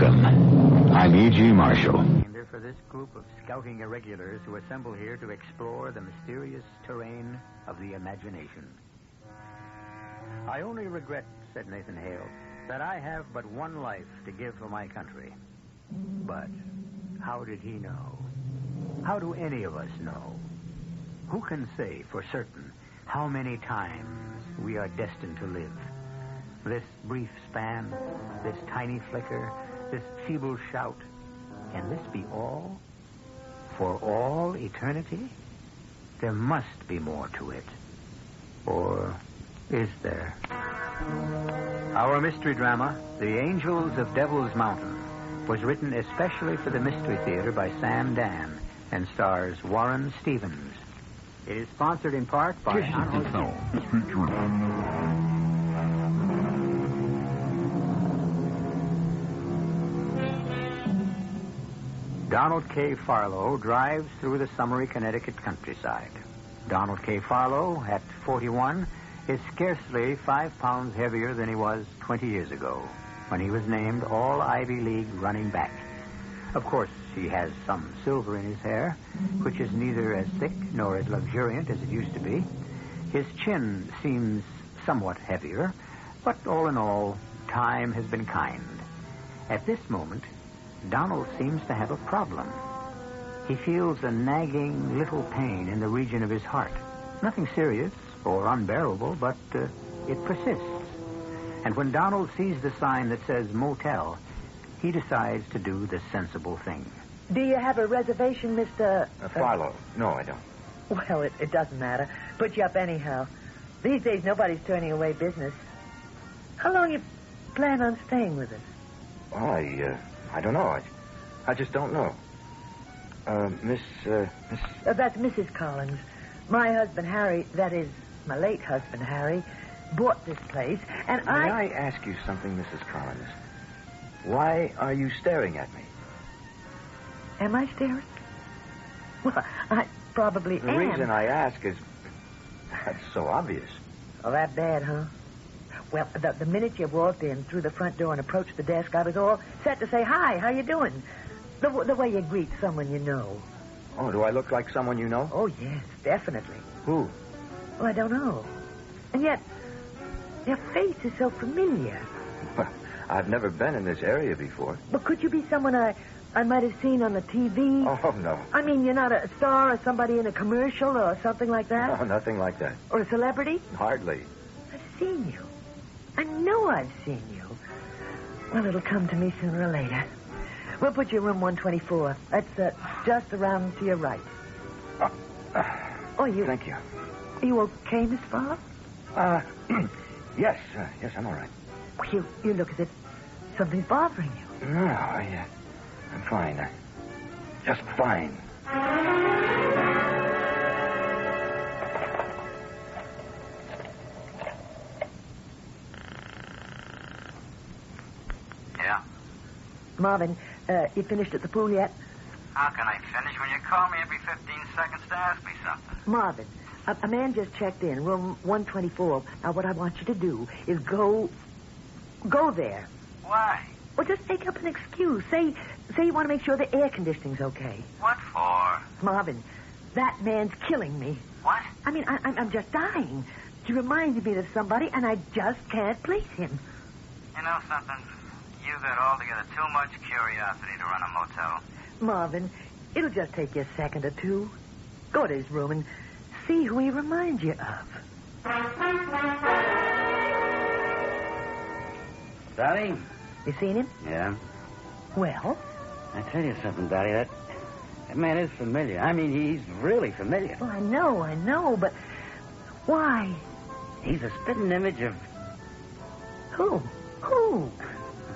Welcome. I'm E.G. Marshall. For this group of scouting irregulars who assemble here to explore the mysterious terrain of the imagination. I only regret, said Nathan Hale, that I have but one life to give for my country. But how did he know? How do any of us know? Who can say for certain how many times we are destined to live? This brief span, this tiny flicker, this feeble shout, can this be all? For all eternity? There must be more to it. Or is there? Our mystery drama, The Angels of Devil's Mountain, was written especially for the Mystery Theater by Sam Dan and stars Warren Stevens. It is sponsored in part by... Donald K. Farlow drives through the summery Connecticut countryside. Donald K. Farlow, at 41, is scarcely 5 pounds heavier than he was 20 years ago, when he was named All-Ivy League running back. Of course, he has some silver in his hair, which is neither as thick nor as luxuriant as it used to be. His chin seems somewhat heavier, but all in all, time has been kind. At this moment, Donald seems to have a problem. He feels a nagging little pain in the region of his heart. Nothing serious or unbearable, but it persists. And when Donald sees the sign that says motel, he decides to do the sensible thing. Do you have a reservation, Mr... Farlow? No, I don't. Well, it doesn't matter. Put you up anyhow. These days, nobody's turning away business. How long you plan on staying with us? Well, I don't know. I just don't know. Miss... That's Mrs. Collins. My husband, Harry, that is, my late husband, Harry, bought this place, and May I ask you something, Mrs. Collins? Why are you staring at me? Am I staring? Well, I probably am. The reason I ask is... That's so obvious. Oh, that bad, huh? Well, the minute you walked in through the front door and approached the desk, I was all set to say, hi, how you doing? The way you greet someone you know. Oh, do I look like someone you know? Oh, yes, definitely. Who? Well, I don't know. And yet, your face is so familiar. Well, I've never been in this area before. But could you be someone I might have seen on the TV? Oh, no. I mean, you're not a star or somebody in a commercial or something like that? No, nothing like that. Or a celebrity? Hardly. I've seen you. I know I've seen you. Well, it'll come to me sooner or later. We'll put you in room 124. That's just around to your right. You... Thank you. Are you okay, Miss Farlow? Yes, I'm all right. You look as if something's bothering you. No, I'm fine. Just fine. Yeah? Marvin, you finished at the pool yet? How can I finish when you call me every 15 seconds to ask me something? Marvin, a man just checked in, room 124. Now, what I want you to do is go there. Why? Well, just make up an excuse. Say you want to make sure the air conditioning's okay. What for? Marvin, that man's killing me. What? I mean, I'm just dying. He reminds me of somebody, and I just can't place him. You know something? You got altogether too much curiosity to run a motel. Marvin, it'll just take you a second or two. Go to his room and see who he reminds you of. Daddy? You seen him? Yeah. Well? I tell you something, Daddy. That man is familiar. I mean, he's really familiar. Well, I know, but why? He's a spitting image of... Who?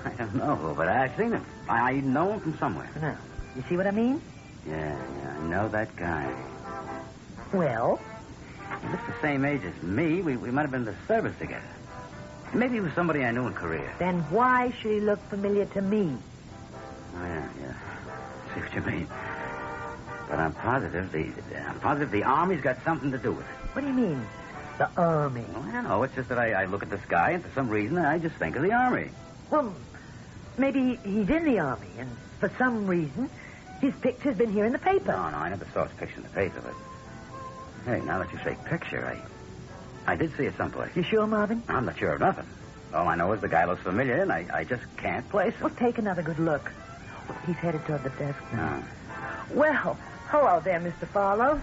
I don't know, but I've seen him. I know him from somewhere. Now, you see what I mean? Yeah, I know that guy. Well? He looks the same age as me. We might have been in the service together. Maybe he was somebody I knew in Korea. Then why should he look familiar to me? Oh, yeah. See what you mean. But I'm positive the Army's got something to do with it. What do you mean, the Army? Well, I don't know. It's just that I look at the sky, and for some reason, I just think of the Army. Well, Maybe he's in the Army, and for some reason, his picture's been here in the paper. No, I never saw his picture in the paper, but... Hey, now that you say picture, I did see it someplace. You sure, Marvin? I'm not sure of nothing. All I know is the guy looks familiar, and I just can't place him. Well, take another good look. He's headed toward the desk now. Oh. Well, hello there, Mr. Farlow.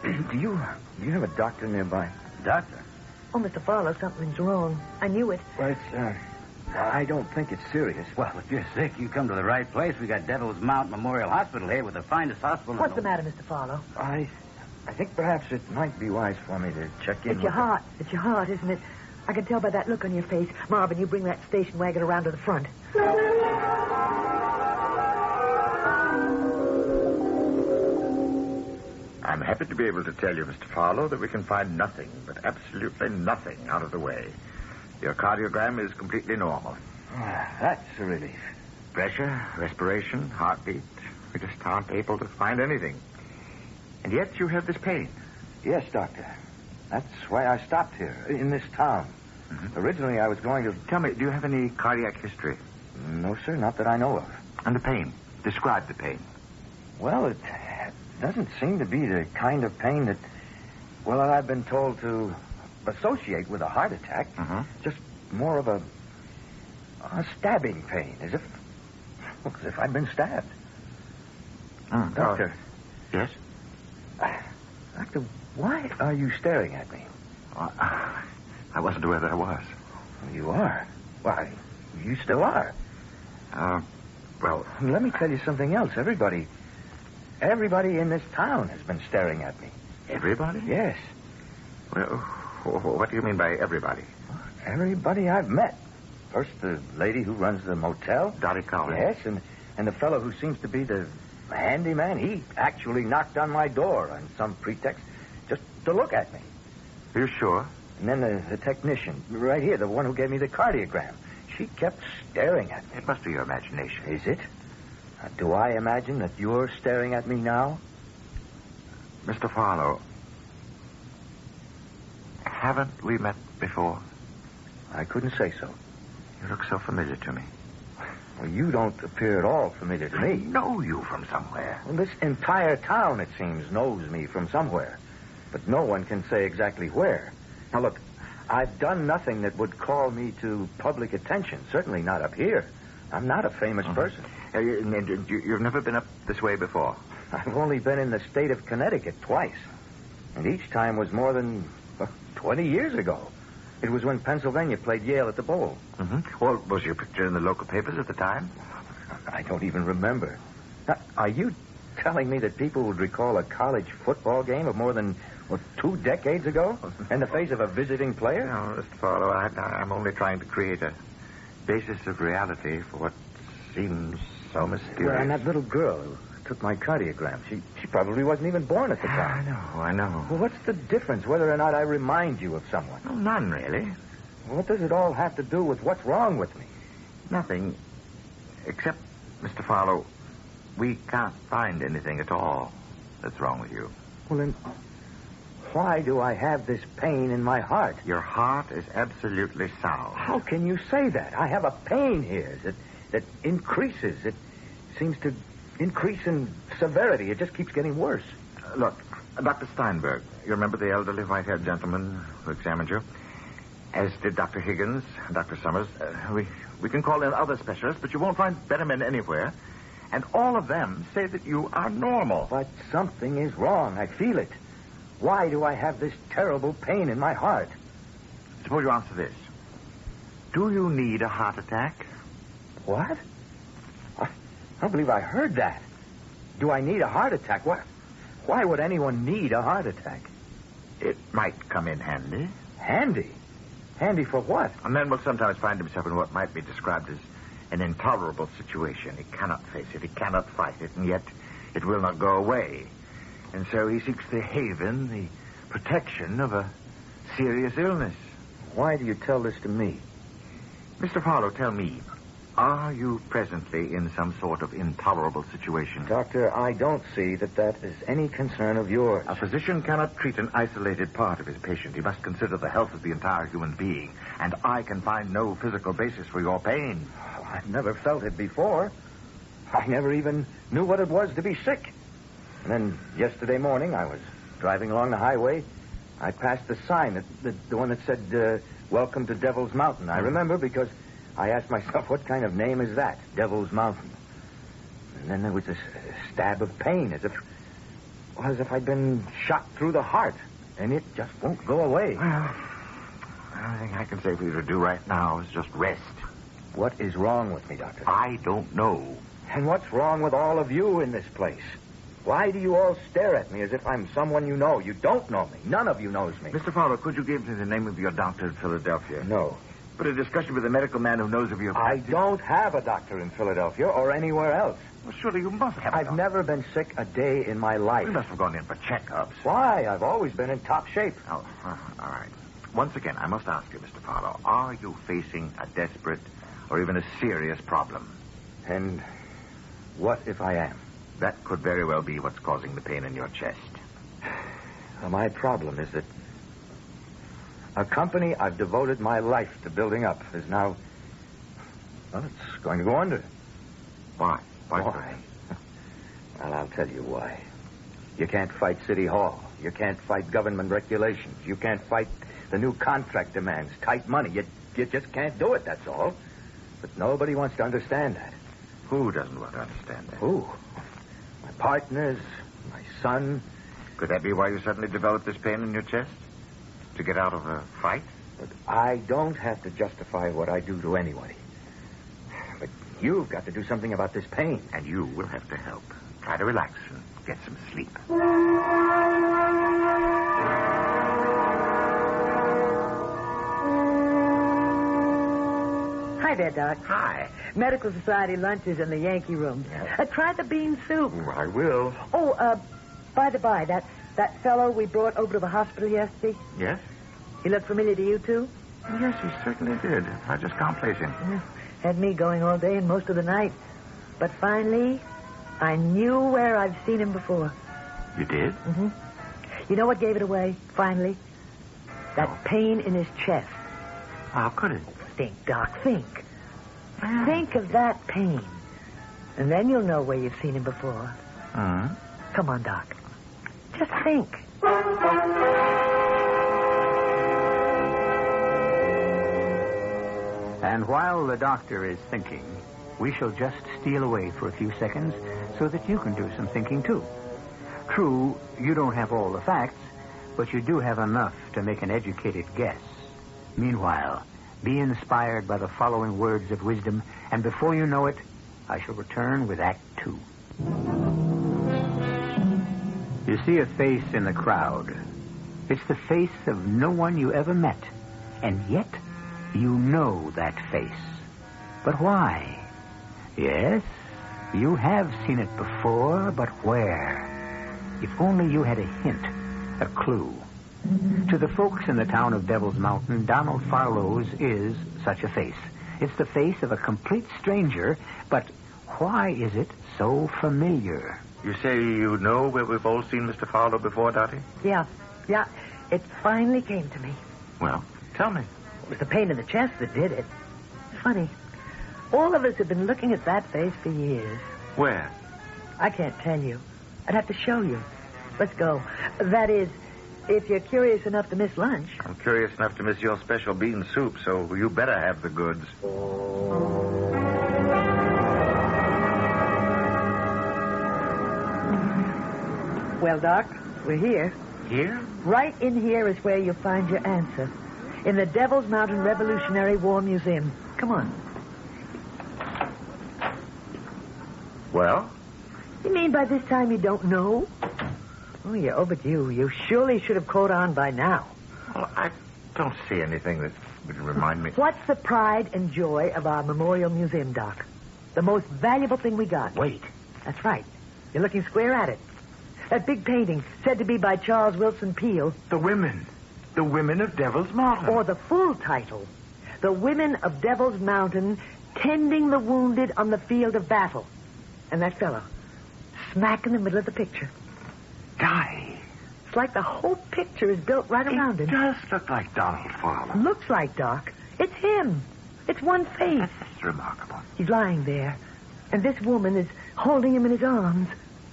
Do you have a doctor nearby? Doctor? Oh, Mr. Farlow, something's wrong. I knew it. Well, it's, I don't think it's serious. Well, if you're sick, you come to the right place. We got Devil's Mount Memorial Hospital here with the finest hospital. What's the matter, Mr. Farlow? I think perhaps it might be wise for me to check in It's your heart. It's your heart, isn't it? I can tell by that look on your face. Marvin, you bring that station wagon around to the front. I'm happy to be able to tell you, Mr. Farlow, that we can find nothing, but absolutely nothing out of the way. Your cardiogram is completely normal. That's a relief. Pressure, respiration, heartbeat. We just aren't able to find anything. And yet you have this pain. Yes, doctor. That's why I stopped here, in this town. Mm-hmm. Originally, I was going to... Tell me, do you have any cardiac history? No, sir, not that I know of. And the pain? Describe the pain. Well, it doesn't seem to be the kind of pain that, well, I've been told to associate with a heart attack. Mm-hmm. Just more of a stabbing pain, as if I'd been stabbed. Doctor. Yes? Doctor, why are you staring at me? I wasn't aware that I was. You are? Why, you still are. Well... Let me tell you something else. Everybody in this town has been staring at me. Everybody? Yes. Well, what do you mean by everybody? Everybody I've met. First, the lady who runs the motel. Dottie Collins. Yes, and the fellow who seems to be the handyman. He actually knocked on my door on some pretext just to look at me. Are you sure? And then the technician, right here, the one who gave me the cardiogram. She kept staring at me. It must be your imagination. Is it? Do I imagine that you're staring at me now? Mr. Farlow, haven't we met before? I couldn't say so. You look so familiar to me. Well, you don't appear at all familiar to me. I know you from somewhere. Well, this entire town, it seems, knows me from somewhere. But no one can say exactly where. Now, look, I've done nothing that would call me to public attention. Certainly not up here. I'm not a famous person. You've never been up this way before? I've only been in the state of Connecticut twice. And each time was more than 20 years ago. It was when Pennsylvania played Yale at the Bowl. Mm-hmm. Well, was your picture in the local papers at the time? I don't even remember. Now, are you telling me that people would recall a college football game of more than 2 decades ago in the face of a visiting player? No, Mr. Farlow, I'm only trying to create a basis of reality for what seems so mysterious. Well, and that little girl who took my cardiogram, she probably wasn't even born at the time. I know. Well, what's the difference whether or not I remind you of someone? Well, none, really. What does it all have to do with what's wrong with me? Nothing. Except, Mr. Farlow, we can't find anything at all that's wrong with you. Well, then, why do I have this pain in my heart? Your heart is absolutely sound. How can you say that? I have a pain here that increases. It seems to increase in severity. It just keeps getting worse. Look, Dr. Steinberg, you remember the elderly white-haired gentleman who examined you? As did Dr. Higgins, Dr. Summers. We can call in other specialists, but you won't find better men anywhere. And all of them say that you are normal. But something is wrong. I feel it. Why do I have this terrible pain in my heart? Suppose you answer this. Do you need a heart attack? What? I don't believe I heard that. Do I need a heart attack? Why would anyone need a heart attack? It might come in handy. Handy? Handy for what? A man will sometimes find himself in what might be described as an intolerable situation. He cannot face it. He cannot fight it, and yet it will not go away. And so he seeks the haven, the protection of a serious illness. Why do you tell this to me? Mr. Farlow, tell me, are you presently in some sort of intolerable situation? Doctor, I don't see that is any concern of yours. A physician cannot treat an isolated part of his patient. He must consider the health of the entire human being. And I can find no physical basis for your pain. I've never felt it before. I never even knew what it was to be sick. And then yesterday morning, I was driving along the highway. I passed the sign, the one that said, Welcome to Devil's Mountain. I remember because I asked myself, what kind of name is that, Devil's Mountain? And then there was this stab of pain, as if I'd been shot through the heart. And it just won't go away. Well, the only thing I can say for you to do right now is just rest. What is wrong with me, Doctor? I don't know. And what's wrong with all of you in this place? Why do you all stare at me as if I'm someone you know? You don't know me. None of you knows me. Mr. Fowler, could you give me the name of your doctor in Philadelphia? No. But a discussion with a medical man who knows of your practice. I don't have a doctor in Philadelphia or anywhere else. Well, surely you must have a I've doctor. never been sick a day in my life. You must have gone in for checkups. Why? I've always been in top shape. Oh, all right. Once again, I must ask you, Mr. Fowler, are you facing a desperate or even a serious problem? And what if I am? That could very well be what's causing the pain in your chest. My problem is that a company I've devoted my life to building up is now... Well, it's going to go under. Why? Why? Well, I'll tell you why. You can't fight City Hall. You can't fight government regulations. You can't fight the new contract demands. Tight money. You just can't do it, that's all. But nobody wants to understand that. Who doesn't want to understand that? Who? My partners, my son. Could that be why you suddenly developed this pain in your chest? To get out of a fight? But I don't have to justify what I do to anybody. But you've got to do something about this pain. And you will have to help. Try to relax and get some sleep. Hi there, Doc. Hi. Medical Society lunch is in the Yankee room. Try the bean soup. I will. Oh, by the by, that fellow we brought over to the hospital yesterday, Yes? he looked familiar to you, too? Yes, he certainly did. I just can't place him. Had me going all day and most of the night. But finally, I knew where I've seen him before. You did? Mm-hmm. You know what gave it away, finally? That pain in his chest. How could it? Think, Doc, think. Think of that pain. And then you'll know where you've seen him before. Uh-huh. Come on, Doc. Just think. And while the doctor is thinking, we shall just steal away for a few seconds so that you can do some thinking, too. True, you don't have all the facts, but you do have enough to make an educated guess. Meanwhile, be inspired by the following words of wisdom, and before you know it, I shall return with Act 2. You see a face in the crowd. It's the face of no one you ever met, and yet you know that face. But why? Yes, you have seen it before, but where? If only you had a hint, a clue. To the folks in the town of Devil's Mountain, Donald Farlow's is such a face. It's the face of a complete stranger, but why is it so familiar? You say you know where we've all seen Mr. Fowler before, Dottie? Yeah. It finally came to me. Well, tell me. It was the pain in the chest that did it. It's funny. All of us have been looking at that face for years. Where? I can't tell you. I'd have to show you. Let's go. That is, if you're curious enough to miss lunch. I'm curious enough to miss your special bean soup, so you better have the goods. Well, Doc, we're here. Here? Right in here is where you'll find your answer. In the Devil's Mountain Revolutionary War Museum. Come on. Well? You mean by this time you don't know? Oh, you're overdue. You surely should have caught on by now. Well, I don't see anything that would remind me. What's the pride and joy of our Memorial Museum, Doc? The most valuable thing we got. Wait. That's right. You're looking square at it. That big painting, said to be by Charles Wilson Peale. The women. The women of Devil's Mountain. Or the full title. The Women of Devil's Mountain Tending the Wounded on the Field of Battle. And that fellow, smack in the middle of the picture. Dottie. It's like the whole picture is built right around him. It does look like Donald Fowler. Looks like, Doc. It's him. It's one face. That's remarkable. He's lying there, and this woman is holding him in his arms.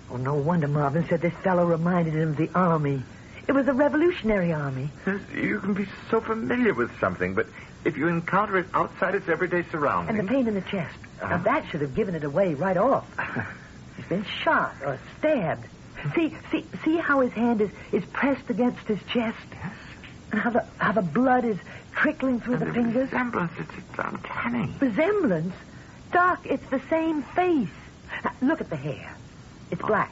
Oh, no wonder Marvin said this fellow reminded him of the army. It was the Revolutionary Army. You can be so familiar with something, but if you encounter it outside its everyday surroundings... And the pain in the chest. Now, that should have given it away right off. He's been shot or stabbed. See how his hand is pressed against his chest? Yes. And how the blood is trickling through the fingers? Resemblance, it's uncanny. Resemblance? Doc, it's the same face. Now, look at the hair. It's black,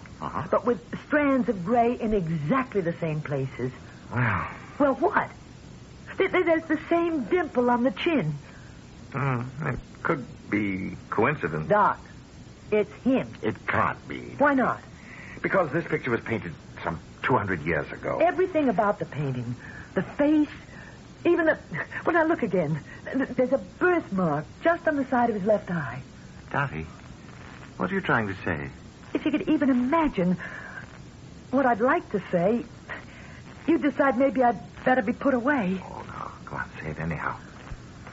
but with strands of gray in exactly the same places. Well, what? There's the same dimple on the chin. It could be coincidence. Doc, it's him. It can't be. Why not? Because this picture was painted some 200 years ago. Everything about the painting, the face, even the... Well, now look again. There's a birthmark just on the side of his left eye. Dottie, what are you trying to say? If you could even imagine what I'd like to say, you'd decide maybe I'd better be put away. Oh, no. Go on, say it anyhow.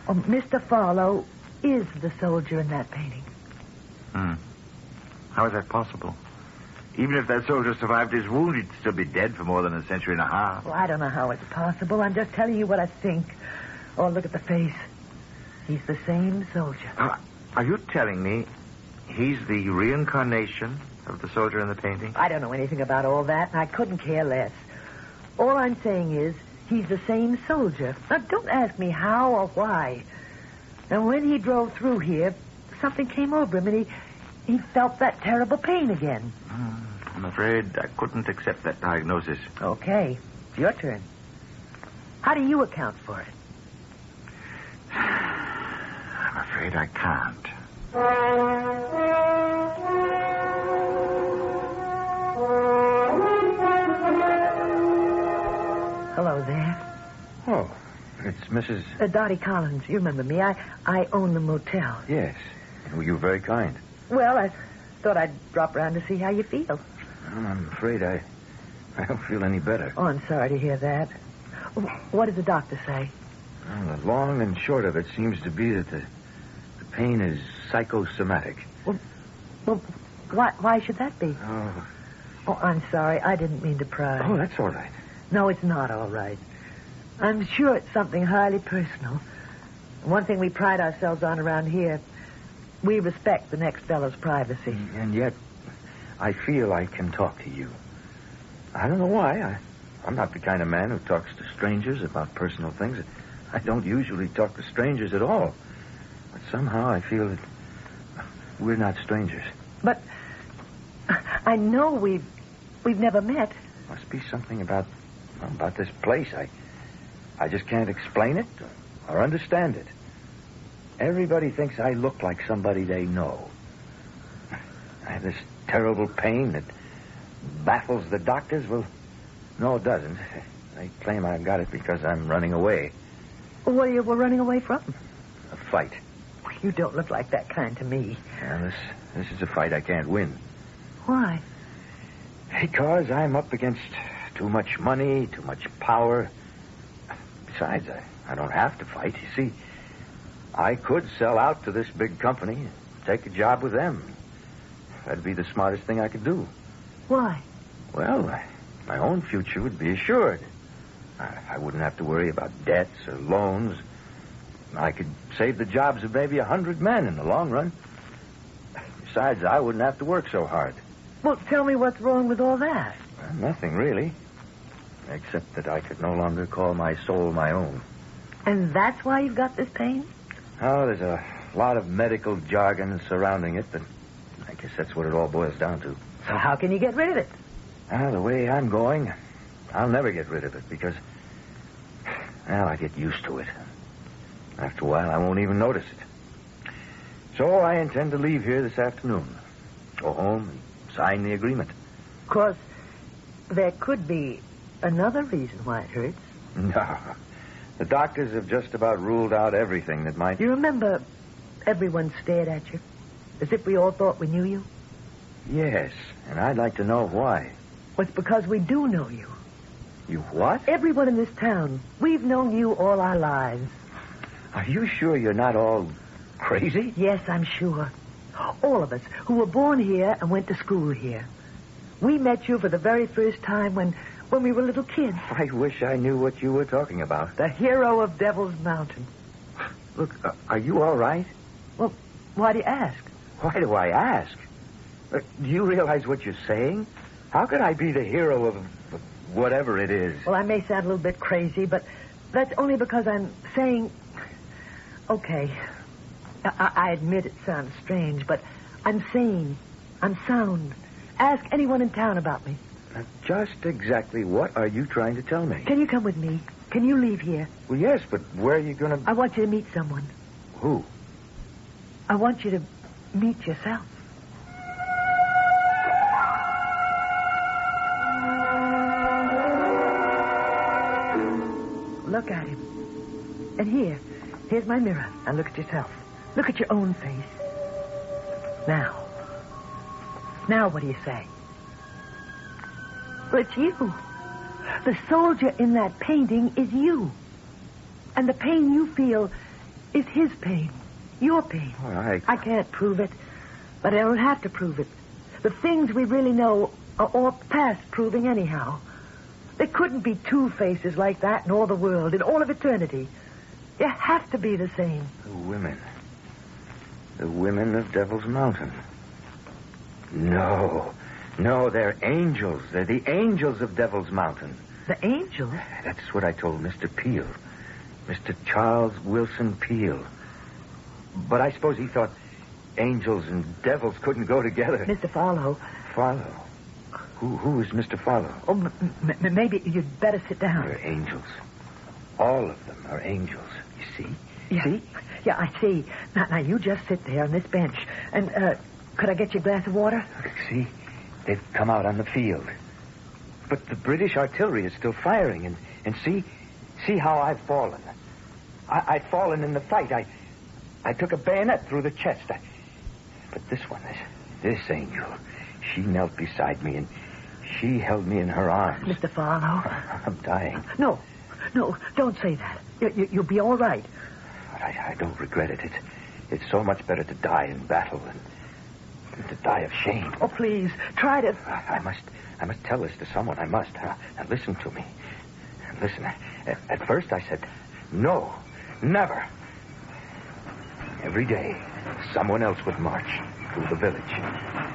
Oh, Mr. Farlow is the soldier in that painting. How is that possible? Even if that soldier survived his wound, he'd still be dead for more than a century and a half. Well, I don't know how it's possible. I'm just telling you what I think. Oh, look at the face. He's the same soldier. Are you telling me he's the reincarnation of the soldier in the painting? I don't know anything about all that, and I couldn't care less. All I'm saying is he's the same soldier. Now, don't ask me how or why. And when he drove through here, something came over him, and he felt that terrible pain again. I'm afraid I couldn't accept that diagnosis. Okay, it's your turn. How do you account for it? I'm afraid I can't. Hello there. Oh, it's Mrs... Dottie Collins. You remember me. I own the motel. Yes. Well, you're very kind. Well, I thought I'd drop around to see how you feel. Well, I'm afraid I don't feel any better. Oh, I'm sorry to hear that. What did the doctor say? Well, the long and short of it seems to be that the pain is psychosomatic. Well, why should that be? Oh, I'm sorry. I didn't mean to pry. Oh, that's all right. No, it's not all right. I'm sure it's something highly personal. One thing we pride ourselves on around here, we respect the next fellow's privacy. And yet, I feel I can talk to you. I don't know why. I'm not the kind of man who talks to strangers about personal things. I don't usually talk to strangers at all. But somehow I feel that we're not strangers. But I know we've never met. Must be something about this place. I just can't explain it or understand it. Everybody thinks I look like somebody they know. I have this terrible pain that baffles the doctors. Well, no, it doesn't. They claim I've got it because I'm running away. What are you running away from? A fight. You don't look like that kind to me. Well, this is a fight I can't win. Why? Because I'm up against too much money, too much power. Besides, I don't have to fight. You see, I could sell out to this big company and take a job with them. That'd be the smartest thing I could do. Why? Well, my own future would be assured. I wouldn't have to worry about debts or loans. I could save the jobs of maybe 100 men in the long run. Besides, I wouldn't have to work so hard. Well, tell me what's wrong with all that. Well, nothing, really. Except that I could no longer call my soul my own. And that's why you've got this pain? Oh, there's a lot of medical jargon surrounding it, but I guess that's what it all boils down to. So how can you get rid of it? Well, the way I'm going, I'll never get rid of it because, well, I get used to it. After a while, I won't even notice it. So I intend to leave here this afternoon. Go home and sign the agreement. Of course, there could be another reason why it hurts. No. The doctors have just about ruled out everything that might... You remember everyone stared at you? As if we all thought we knew you? Yes, and I'd like to know why. Well, it's because we do know you. You what? Everyone in this town. We've known you all our lives. Are you sure you're not all crazy? Yes, I'm sure. All of us who were born here and went to school here. We met you for the very first time when we were little kids. I wish I knew what you were talking about. The hero of Devil's Mountain. Look, are you all right? Well, why do you ask? Why do I ask? Do you realize what you're saying? How could I be the hero of whatever it is? Well, I may sound a little bit crazy, but that's only because I'm saying... Okay, I admit it sounds strange, but I'm sane. I'm sound. Ask anyone in town about me. Just exactly what are you trying to tell me? Can you come with me? Can you leave here? Well, yes, but where are you going to... I want you to meet someone. Who? I want you to meet yourself. Look at him. And here's my mirror. Now look at yourself. Look at your own face. Now what do you say? Well, it's you. The soldier in that painting is you. And the pain you feel is his pain. Your pain. All right. I can't prove it, but I don't have to prove it. The things we really know are all past proving anyhow. There couldn't be two faces like that in all the world, in all of eternity. You have to be the same. The women of Devil's Mountain. No, they're angels. They're the angels of Devil's Mountain. The angels? That's what I told Mr. Peel. Mr. Charles Wilson Peel. But I suppose he thought angels and devils couldn't go together. Mr. Farlow. Farlow? Who is Mr. Farlow? Oh, maybe you'd better sit down. They're angels. All of them are angels. You see? Yeah. See? Yeah, I see. Now, you just sit there on this bench. And, could I get you a glass of water? See? They've come out on the field. But the British artillery is still firing. And see how I've fallen. I've fallen in the fight. I took a bayonet through the chest. But this one, this angel, she knelt beside me and she held me in her arms. Mr. Farlow. I'm dying. No, don't say that. You'll be all right. But I don't regret it. It's so much better to die in battle than to die of shame. Oh, please, try to... I must tell this to someone. I must. Now listen to me. Listen, at first I said, no, never. Every day, someone else would march through the village.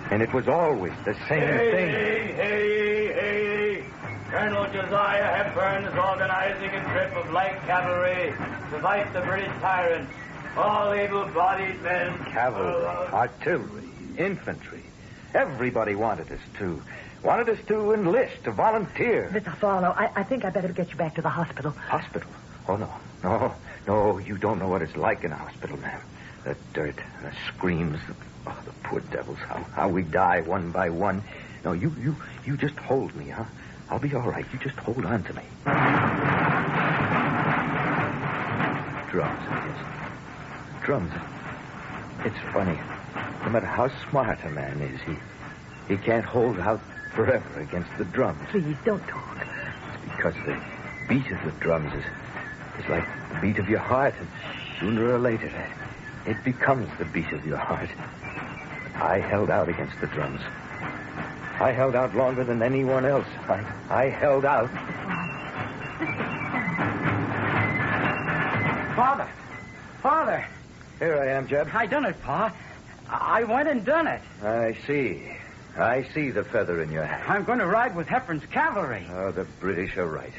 And it was always the same thing. Hey. Colonel Josiah Hepburn is organizing a trip of light cavalry to fight the British tyrants. All able-bodied men. Cavalry, artillery, infantry. Everybody wanted us to enlist, to volunteer. Mr. Farlow, I think I better get you back to the hospital. Hospital? Oh, no, you don't know what it's like in a hospital, ma'am. The dirt, the screams, the poor devils, how we die one by one. No, you just hold me, huh? I'll be all right. You just hold on to me. Drums, yes. Drums. It's funny. No matter how smart a man is, he can't hold out forever against the drums. Please, don't talk. It's because the beat of the drums is like the beat of your heart, and sooner or later it becomes the beat of your heart. I held out against the drums. I held out longer than anyone else. I held out. Father. Here I am, Jeb. I done it, Pa. I went and done it. I see the feather in your hat. I'm going to ride with Hepburn's cavalry. Oh, the British are right.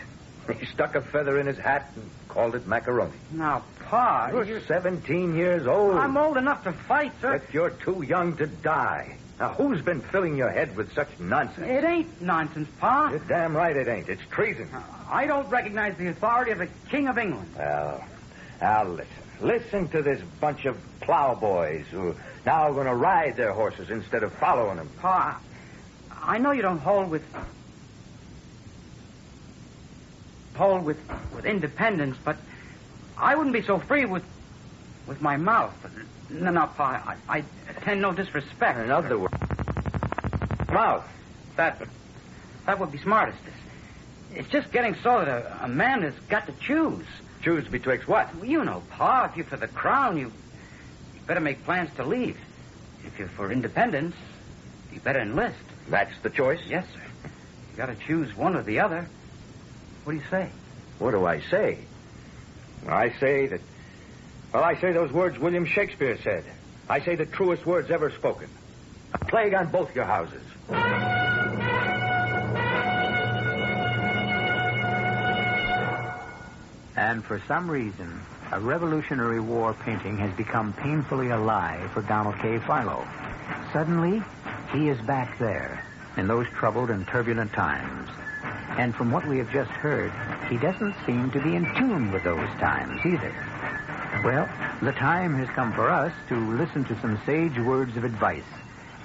He stuck a feather in his hat and called it macaroni. Now, Pa... You're 17 years old. I'm old enough to fight, sir. But you're too young to die. Now, who's been filling your head with such nonsense? It ain't nonsense, Pa. You're damn right it ain't. It's treason. I don't recognize the authority of the King of England. Well, now listen. Listen to this bunch of plowboys who are now going to ride their horses instead of following them. Pa, I know you don't hold with independence, but I wouldn't be so free with my mouth. No, Pa, I intend no disrespect. In other words, mouth. That would be smartest. It's just getting so that a man has got to choose. Choose betwixt what? Well, you know, Pa, if you're for the crown, you better make plans to leave. If you're for independence, you better enlist. That's the choice? Yes, sir. You got to choose one or the other. What do you say? What do I say? I say those words William Shakespeare said. I say the truest words ever spoken. A plague on both your houses. And for some reason, a Revolutionary War painting has become painfully alive for Donald K. Philo. Suddenly, he is back there in those troubled and turbulent times. And from what we have just heard, he doesn't seem to be in tune with those times either. Well, the time has come for us to listen to some sage words of advice.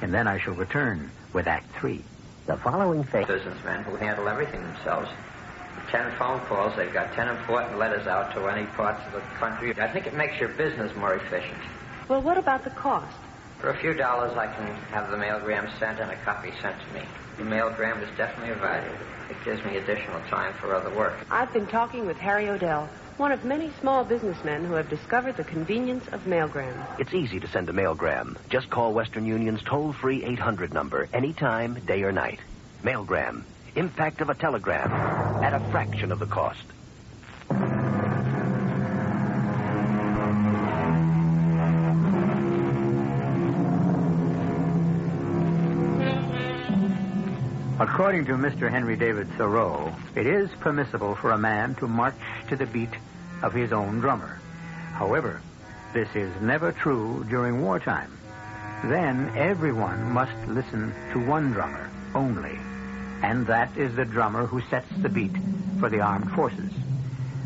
And then I shall return with Act 3. The following businessmen who handle everything themselves. 10 phone calls, they've got 10 important letters out to any parts of the country. I think it makes your business more efficient. Well, what about the cost? For a few dollars, I can have the mailgram sent and a copy sent to me. The mailgram is definitely a value. It gives me additional time for other work. I've been talking with Harry Odell, one of many small businessmen who have discovered the convenience of mailgrams. It's easy to send a mailgram. Just call Western Union's toll-free 800 number anytime, day or night. Mailgram. Impact of a telegram at a fraction of the cost. According to Mr. Henry David Thoreau, it is permissible for a man to march to the beat of his own drummer. However, this is never true during wartime. Then everyone must listen to one drummer only, and that is the drummer who sets the beat for the armed forces.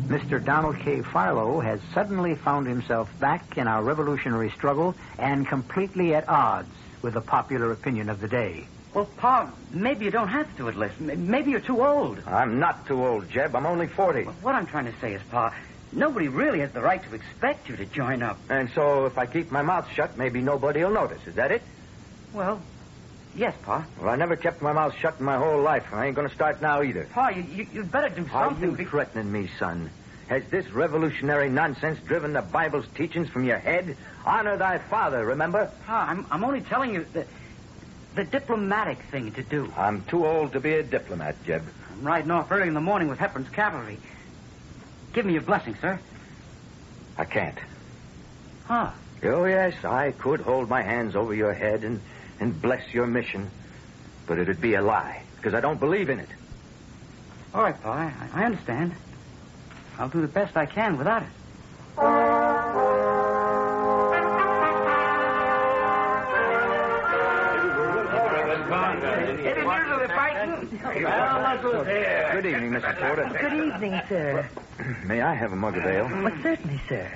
Mr. Donald K. Philo has suddenly found himself back in our revolutionary struggle and completely at odds with the popular opinion of the day. Well, Pa, maybe you don't have to enlist. Maybe you're too old. I'm not too old, Jeb. I'm only 40. Well, what I'm trying to say is, Pa, nobody really has the right to expect you to join up. And so if I keep my mouth shut, maybe nobody will notice. Is that it? Well, yes, Pa. Well, I never kept my mouth shut in my whole life. I ain't going to start now either. Pa, you'd better do something. Are you threatening me, son? Has this revolutionary nonsense driven the Bible's teachings from your head? Honor thy father, remember? Pa, I'm only telling you the diplomatic thing to do. I'm too old to be a diplomat, Jeb. I'm riding off early in the morning with Hepburn's cavalry. Give me your blessing, sir. I can't. Huh? Oh, yes, I could hold my hands over your head and bless your mission. But it'd be a lie, because I don't believe in it. All right, Pa, I understand. I'll do the best I can without it. Good evening, Mrs. Porter. Good evening, sir. May I have a mug of ale? Well, certainly, sir.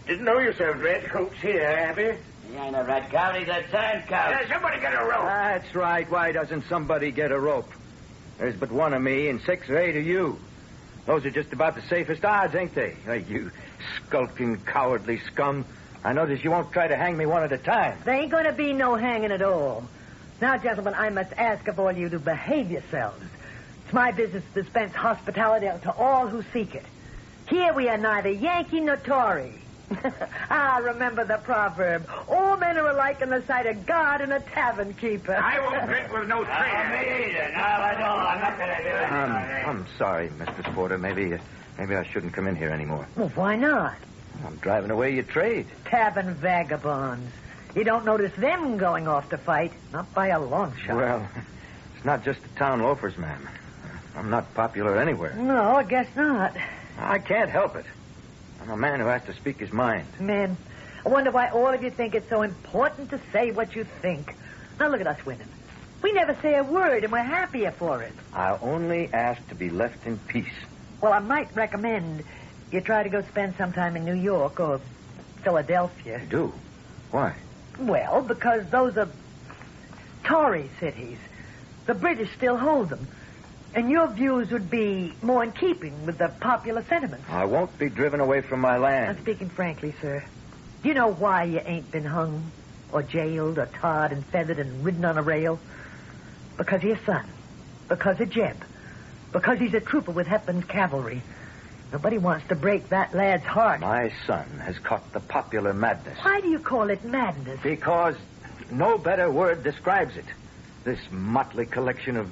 Didn't know you served red coats here, Abby. He ain't a red cow, he's a tan cow. Yeah, somebody get a rope. That's right. Why doesn't somebody get a rope? There's but one of me and 6 or 8 of you. Those are just about the safest odds, ain't they? You skulking, cowardly scum. I notice you won't try to hang me one at a time. There ain't going to be no hanging at all. Now, gentlemen, I must ask of all you to behave yourselves. It's my business to dispense hospitality to all who seek it. Here we are neither Yankee nor Tory. Remember the proverb. All men are alike in the sight of God and a tavern keeper. I won't drink with no trainer. Me either. No, I don't. I'm not going to do it. I'm sorry, Mr. Porter. Maybe I shouldn't come in here anymore. Well, why not? I'm driving away your trade. Tavern vagabonds. You don't notice them going off to fight. Not by a long shot. Well, it's not just the town loafers, ma'am. I'm not popular anywhere. No, I guess not. I can't help it. I'm a man who has to speak his mind. Men, I wonder why all of you think it's so important to say what you think. Now, look at us women. We never say a word, and we're happier for it. I only ask to be left in peace. Well, I might recommend you try to go spend some time in New York or Philadelphia. You do? Why? Well, because those are Tory cities. The British still hold them. And your views would be more in keeping with the popular sentiments. I won't be driven away from my land. Now, speaking frankly, sir, do you know why you ain't been hung or jailed or tarred and feathered and ridden on a rail? Because of your son. Because of Jeb. Because he's a trooper with Hepburn's cavalry. Nobody wants to break that lad's heart. My son has caught the popular madness. Why do you call it madness? Because no better word describes it. This motley collection of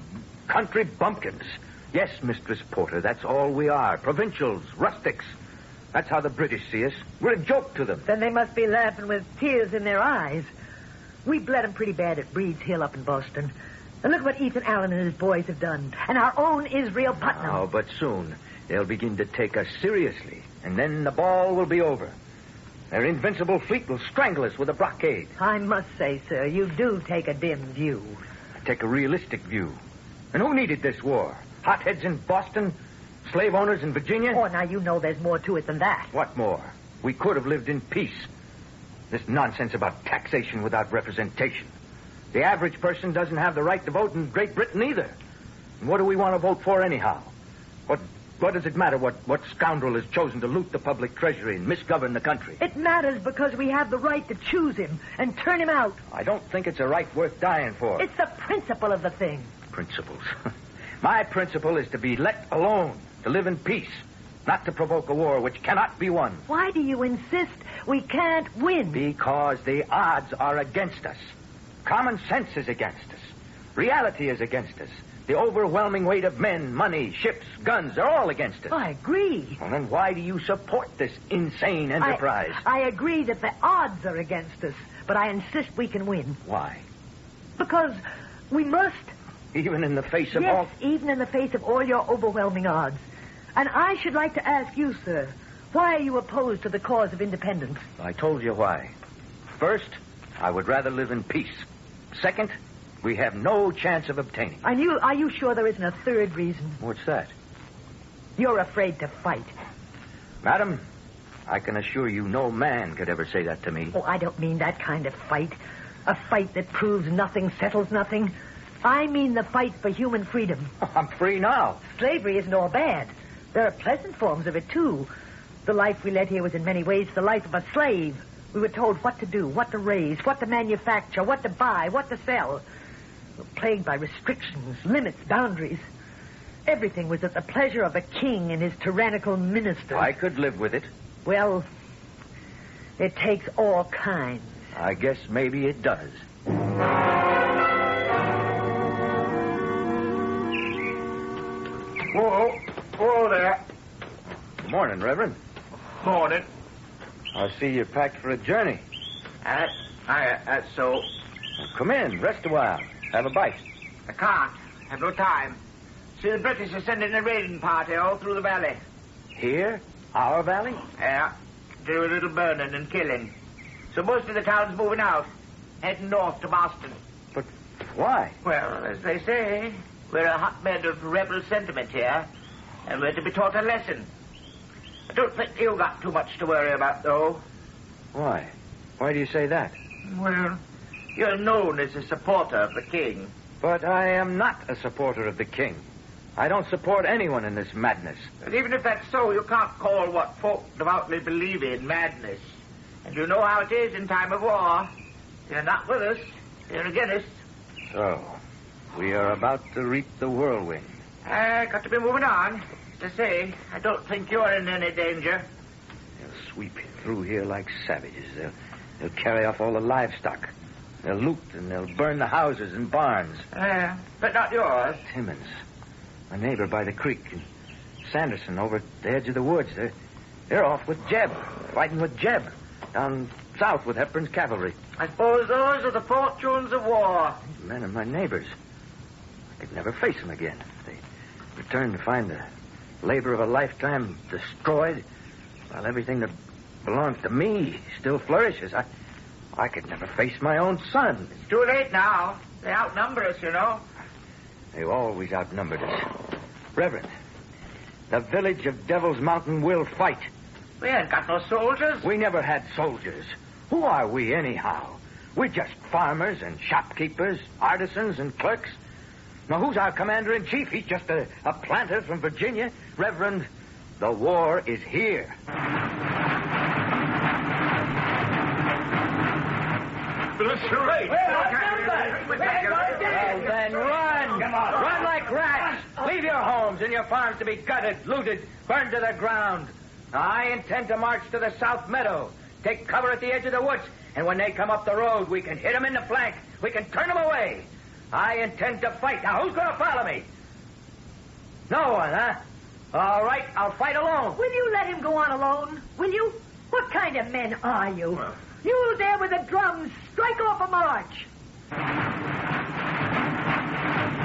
country bumpkins. Yes, Mistress Porter, that's all we are. Provincials, rustics. That's how the British see us. We're a joke to them. Then they must be laughing with tears in their eyes. We bled them pretty bad at Breed's Hill up in Boston. And look what Ethan Allen and his boys have done. And our own Israel Putnam. Oh, but soon they'll begin to take us seriously. And then the ball will be over. Their invincible fleet will strangle us with a blockade. I must say, sir, you do take a dim view. I take a realistic view. And who needed this war? Hotheads in Boston? Slave owners in Virginia? Oh, now you know there's more to it than that. What more? We could have lived in peace. This nonsense about taxation without representation. The average person doesn't have the right to vote in Great Britain either. And what do we want to vote for anyhow? What does it matter what scoundrel has chosen to loot the public treasury and misgovern the country? It matters because we have the right to choose him and turn him out. I don't think it's a right worth dying for. It's the principle of the thing. Principles. My principle is to be let alone, to live in peace, not to provoke a war which cannot be won. Why do you insist we can't win? Because the odds are against us. Common sense is against us. Reality is against us. The overwhelming weight of men, money, ships, guns are all against us. I agree. Well, then why do you support this insane enterprise? I agree that the odds are against us, but I insist we can win. Why? Because we must. Even in the face of all... Yes, even in the face of all your overwhelming odds. And I should like to ask you, sir, why are you opposed to the cause of independence? I told you why. First, I would rather live in peace. Second, we have no chance of obtaining. Are you sure there isn't a third reason? What's that? You're afraid to fight. Madam, I can assure you no man could ever say that to me. Oh, I don't mean that kind of fight. A fight that proves nothing, settles nothing. I mean the fight for human freedom. I'm free now. Slavery isn't all bad. There are pleasant forms of it, too. The life we led here was in many ways the life of a slave. We were told what to do, what to raise, what to manufacture, what to buy, what to sell. We were plagued by restrictions, limits, boundaries. Everything was at the pleasure of a king and his tyrannical ministers. I could live with it. Well, it takes all kinds. I guess maybe it does. Whoa there. Good morning, Reverend. Morning. I see you're packed for a journey. That's so. Well, come in, rest a while. Have a bite. I can't. Have no time. See, the British are sending a raiding party all through the valley. Here? Our valley? Yeah. Do a little burning and killing. So most of the town's moving out, heading north to Boston. But why? Well, as they say, we're a hotbed of rebel sentiment here, and we're to be taught a lesson. I don't think you've got too much to worry about, though. Why? Why do you say that? Well, you're known as a supporter of the king. But I am not a supporter of the king. I don't support anyone in this madness. But even if that's so, you can't call what folk devoutly believe in madness. And you know how it is in time of war. You're not with us. You're against us. So, we are about to reap the whirlwind. Got to be moving on. To say, I don't think you're in any danger. They'll sweep through here like savages. They'll carry off all the livestock. They'll loot and they'll burn the houses and barns. But not yours. Timmons, my neighbor by the creek, and Sanderson over at the edge of the woods. They're off with Jeb, fighting with Jeb, down south with Hepburn's cavalry. I suppose those are the fortunes of war. These men are my neighbors. I could never face them again. They return to find the labor of a lifetime destroyed, while everything that belongs to me still flourishes. I could never face my own son. It's too late now. They outnumber us, you know. They've always outnumbered us. Reverend, the village of Devil's Mountain will fight. We ain't got no soldiers. We never had soldiers. Who are we, anyhow? We're just farmers and shopkeepers, artisans and clerks. Now, who's our commander-in-chief? He's just a planter from Virginia. Reverend, the war is here. The charade. Well, then run. Run like rats. Leave your homes and and your farms to be gutted, looted, burned to the ground. I intend to march to the South Meadow, take cover at the edge of the woods, and when they come up the road, we can hit them in the flank. We can turn them away. I intend to fight. Now, who's going to follow me? No one, huh? All right, I'll fight alone. Will you let him go on alone? Will you? What kind of men are you? You there with the drums. Strike off a march.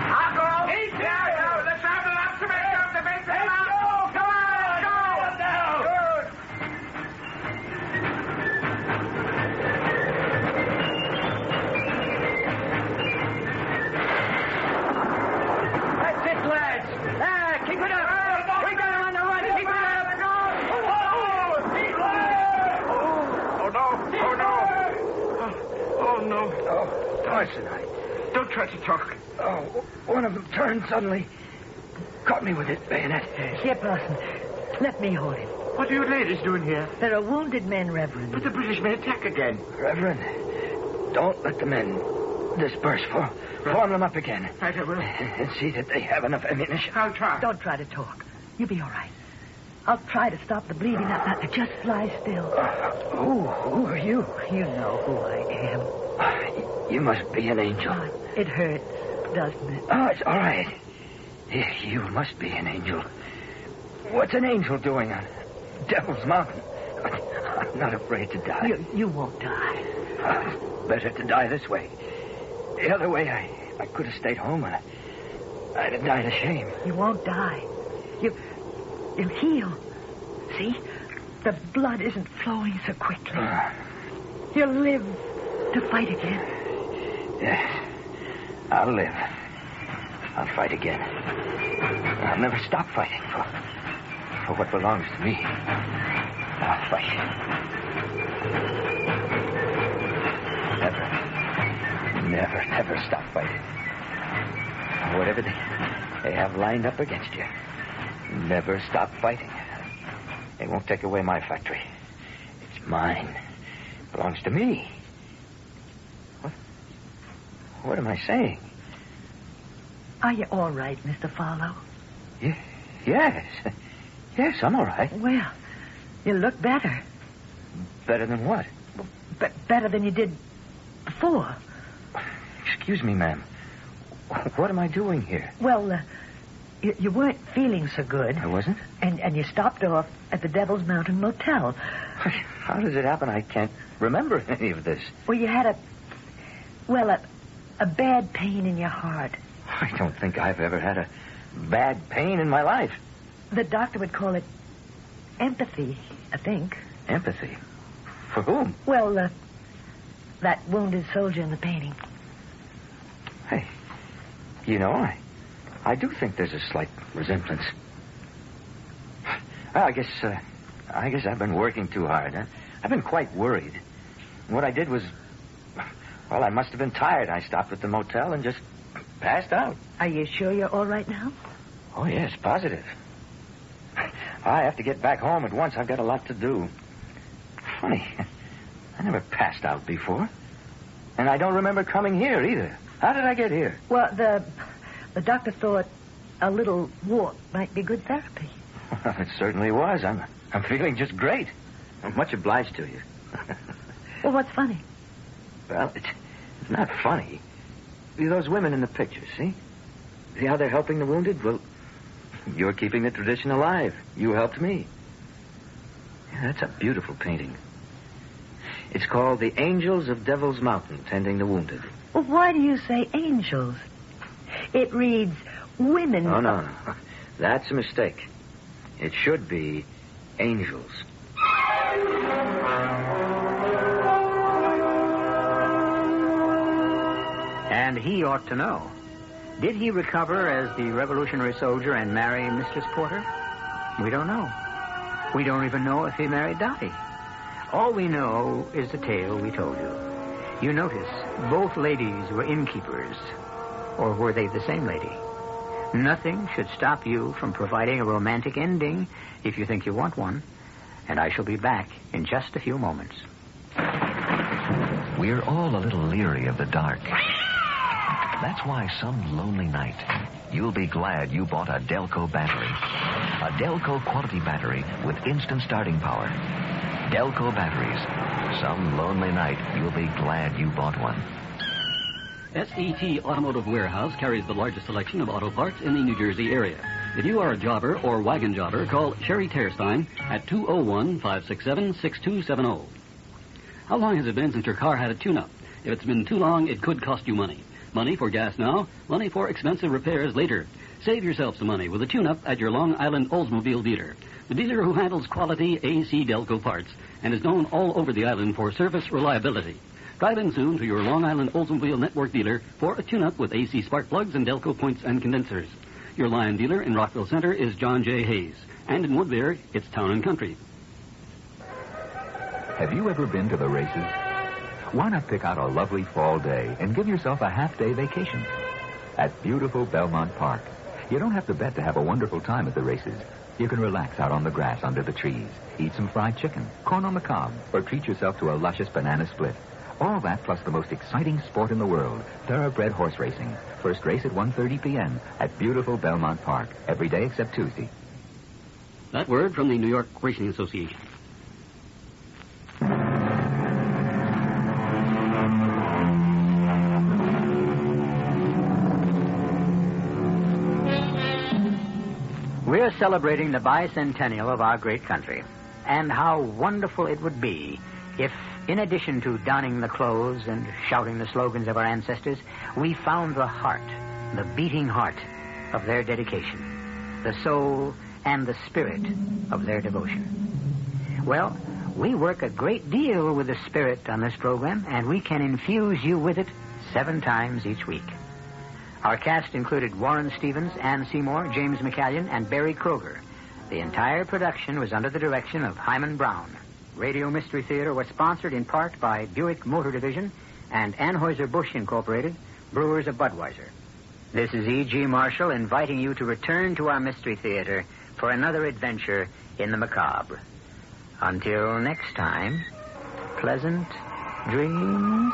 I'll go. He's here. Let's have the last to make up the big thing. Let's go. Come on. Go. Now. Good. That's it, lads. Keep it up. We got him on the run. Keep it up. Oh, no. Oh, no. Oh, no. Oh, Parson, Don't try to talk. Oh, one of them turned suddenly. Caught me with his bayonet. Here, Parson. Let me hold him. What are you ladies doing here? There are wounded men, Reverend. But the British may attack again. Reverend, don't let the men disperse. Form them up again. Right, I will. And see that they have enough ammunition. I'll try. Don't try to talk. You'll be all right. I'll try to stop the bleeding. Now, just lie still. Who are you? You know who I am. You must be an angel. It hurts, doesn't it? Oh, it's all right. You must be an angel. What's an angel doing on Devil's Mountain? I'm not afraid to die. You won't die. Better to die this way. The other way, I could have stayed home and I'd have died of shame. You won't die. You'll heal. See? The blood isn't flowing so quickly. You'll live to fight again. Yes. I'll live. I'll fight again. I'll never stop fighting for what belongs to me. I'll fight. Never stop fighting. Whatever they have lined up against you, never stop fighting. They won't take away my factory. It's mine. It belongs to me. What am I saying? Are you all right, Mr. Farlow? Yes. Yes, I'm all right. Well, you look better. Better than what? Better than you did before. Excuse me, ma'am. What am I doing here? Well, you weren't feeling so good. I wasn't? And you stopped off at the Devil's Mountain Motel. How does it happen? I can't remember any of this. Well, you had a bad pain in your heart. I don't think I've ever had a bad pain in my life. The doctor would call it empathy, I think. Empathy? For whom? Well, that wounded soldier in the painting. Hey, you know, I do think there's a slight resemblance. Well, I guess I've been working too hard. Huh? I've been quite worried. What I did was, well, I must have been tired. I stopped at the motel and just passed out. Are you sure you're all right now? Oh, yes, positive. I have to get back home at once. I've got a lot to do. Funny. I never passed out before. And I don't remember coming here either. How did I get here? Well, the doctor thought a little walk might be good therapy. Well, it certainly was. I'm feeling just great. I'm much obliged to you. Well, what's funny? Well, it's not funny. Those women in the picture, see? See how they're helping the wounded? Well, you're keeping the tradition alive. You helped me. Yeah, that's a beautiful painting. It's called The Angels of Devil's Mountain, Tending the Wounded. Well, why do you say angels? It reads women... Oh, no. That's a mistake. It should be angels. And he ought to know. Did he recover as the Revolutionary soldier and marry Mistress Porter? We don't know. We don't even know if he married Dottie. All we know is the tale we told you. You notice, both ladies were innkeepers. Or were they the same lady? Nothing should stop you from providing a romantic ending if you think you want one. And I shall be back in just a few moments. We're all a little leery of the dark. That's why some lonely night, you'll be glad you bought a Delco battery. A Delco quality battery with instant starting power. Delco batteries. Some lonely night, you'll be glad you bought one. SET Automotive Warehouse carries the largest selection of auto parts in the New Jersey area. If you are a jobber or wagon jobber, call Sherry Terstein at 201-567-6270. How long has it been since your car had a tune-up? If it's been too long, it could cost you money. Money for gas now, money for expensive repairs later. Save yourself some money with a tune-up at your Long Island Oldsmobile dealer. The dealer who handles quality AC Delco parts and is known all over the island for service reliability. Drive in soon to your Long Island Oldsmobile Network dealer for a tune-up with AC spark plugs and Delco points and condensers. Your Lion dealer in Rockville Center is John J. Hayes. And in Woodbury, it's Town and Country. Have you ever been to the races? Why not pick out a lovely fall day and give yourself a half-day vacation at beautiful Belmont Park? You don't have to bet to have a wonderful time at the races. You can relax out on the grass under the trees, eat some fried chicken, corn on the cob, or treat yourself to a luscious banana split. All that plus the most exciting sport in the world, thoroughbred horse racing. First race at 1:30 p.m. at beautiful Belmont Park, every day except Tuesday. That word from the New York Racing Association. We're celebrating the bicentennial of our great country. And how wonderful it would be if, in addition to donning the clothes and shouting the slogans of our ancestors, we found the heart, the beating heart of their dedication, the soul and the spirit of their devotion. Well, we work a great deal with the spirit on this program, and we can infuse you with it 7 times each week. Our cast included Warren Stevens, Ann Seymour, James McCallion, and Barry Kroger. The entire production was under the direction of Hyman Brown. Radio Mystery Theater was sponsored in part by Buick Motor Division and Anheuser-Busch Incorporated, brewers of Budweiser. This is E.G. Marshall inviting you to return to our Mystery Theater for another adventure in the macabre. Until next time, pleasant dreams.